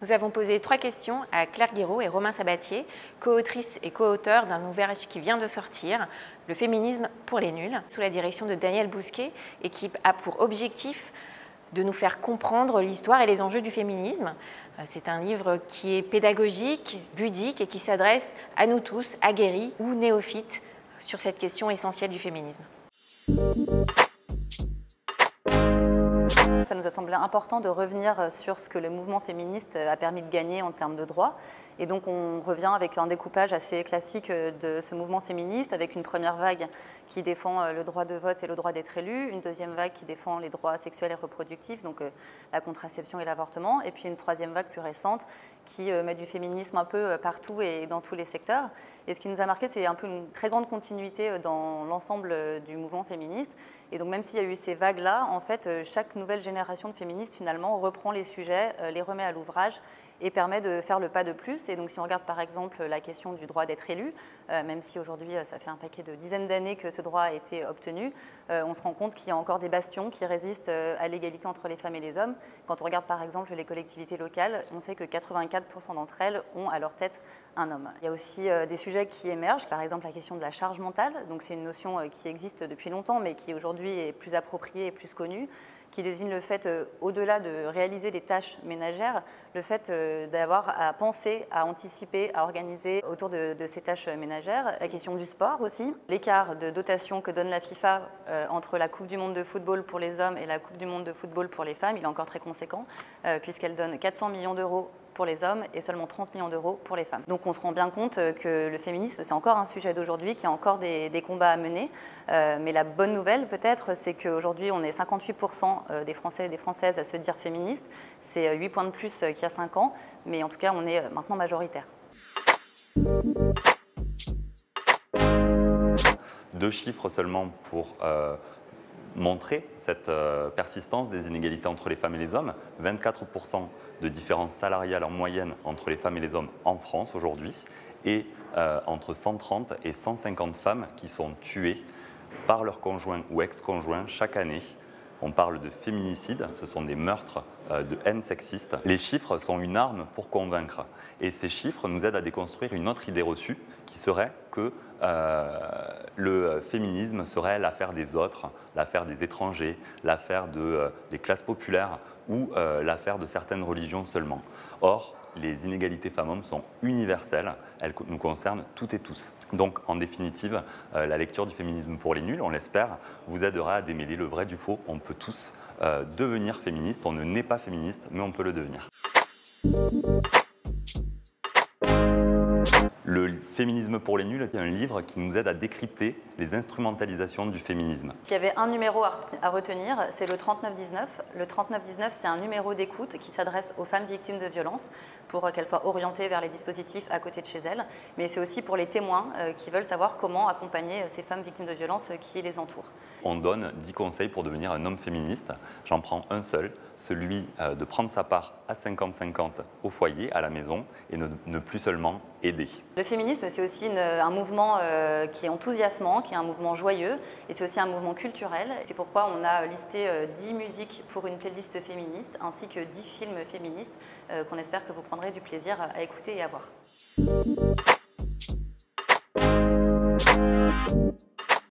Nous avons posé 3 questions à Claire Guiraud et Romain Sabatier, co-autrices et co-auteurs d'un ouvrage qui vient de sortir, Le féminisme pour les nuls, sous la direction de Daniel Bousquet, et qui a pour objectif de nous faire comprendre l'histoire et les enjeux du féminisme. C'est un livre qui est pédagogique, ludique et qui s'adresse à nous tous, aguerris ou néophytes, sur cette question essentielle du féminisme. Ça nous a semblé important de revenir sur ce que le mouvement féministe a permis de gagner en termes de droits. Et donc on revient avec un découpage assez classique de ce mouvement féministe, avec une première vague qui défend le droit de vote et le droit d'être élu, une deuxième vague qui défend les droits sexuels et reproductifs, donc la contraception et l'avortement, et puis une troisième vague plus récente qui met du féminisme un peu partout et dans tous les secteurs. Et ce qui nous a marqué, c'est un peu une très grande continuité dans l'ensemble du mouvement féministe. Et donc même s'il y a eu ces vagues-là, en fait, chaque nouvelle génération de féministes, finalement, reprend les sujets, les remet à l'ouvrage et permet de faire le pas de plus. Et donc si on regarde par exemple la question du droit d'être élu, même si aujourd'hui ça fait un paquet de dizaines d'années que ce droit a été obtenu, on se rend compte qu'il y a encore des bastions qui résistent à l'égalité entre les femmes et les hommes. Quand on regarde par exemple les collectivités locales, on sait que 84% d'entre elles ont à leur tête un homme. Il y a aussi des sujets qui émergent, par exemple la question de la charge mentale. Donc c'est une notion qui existe depuis longtemps mais qui aujourd'hui est plus appropriée et plus connue, qui désigne le fait, au-delà de réaliser des tâches ménagères, le fait d'avoir à penser, à anticiper, à organiser autour de ces tâches ménagères. La question du sport aussi, l'écart de dotation que donne la FIFA entre la Coupe du monde de football pour les hommes et la Coupe du monde de football pour les femmes, il est encore très conséquent, puisqu'elle donne 400 millions d'euros pour les hommes et seulement 30 millions d'euros pour les femmes. Donc on se rend bien compte que le féminisme, c'est encore un sujet d'aujourd'hui, qu'il y a encore des combats à mener. Mais la bonne nouvelle peut-être, c'est qu'aujourd'hui on est 58% des Français et des Françaises à se dire féministes. C'est 8 points de plus qu'il y a 5 ans, mais en tout cas on est maintenant majoritaire. 2 chiffres seulement pour montrer cette persistance des inégalités entre les femmes et les hommes. 24% de différence salariale en moyenne entre les femmes et les hommes en France aujourd'hui, et entre 130 et 150 femmes qui sont tuées par leur conjoint ou ex-conjoint chaque année. On parle de féminicide, ce sont des meurtres de haine sexiste. Les chiffres sont une arme pour convaincre. Et ces chiffres nous aident à déconstruire une autre idée reçue qui serait que le féminisme serait l'affaire des autres, l'affaire des étrangers, l'affaire des classes populaires ou l'affaire de certaines religions seulement. Or, les inégalités femmes-hommes sont universelles, elles nous concernent toutes et tous. Donc, en définitive, la lecture du féminisme pour les nuls, on l'espère, vous aidera à démêler le vrai du faux. On peut tous devenir féministe, on ne naît pas féministe, mais on peut le devenir. Le féminisme pour les nuls est un livre qui nous aide à décrypter les instrumentalisations du féminisme. S'il y avait un numéro à retenir, c'est le 3919. Le 3919, c'est un numéro d'écoute qui s'adresse aux femmes victimes de violences pour qu'elles soient orientées vers les dispositifs à côté de chez elles. Mais c'est aussi pour les témoins qui veulent savoir comment accompagner ces femmes victimes de violences qui les entourent. On donne 10 conseils pour devenir un homme féministe. J'en prends un seul, celui de prendre sa part à 50-50 au foyer, à la maison, et ne plus seulement aider. Le féminisme, c'est aussi un mouvement qui est enthousiasmant, qui est un mouvement joyeux, et c'est aussi un mouvement culturel. C'est pourquoi on a listé 10 musiques pour une playlist féministe, ainsi que 10 films féministes qu'on espère que vous prendrez du plaisir à écouter et à voir.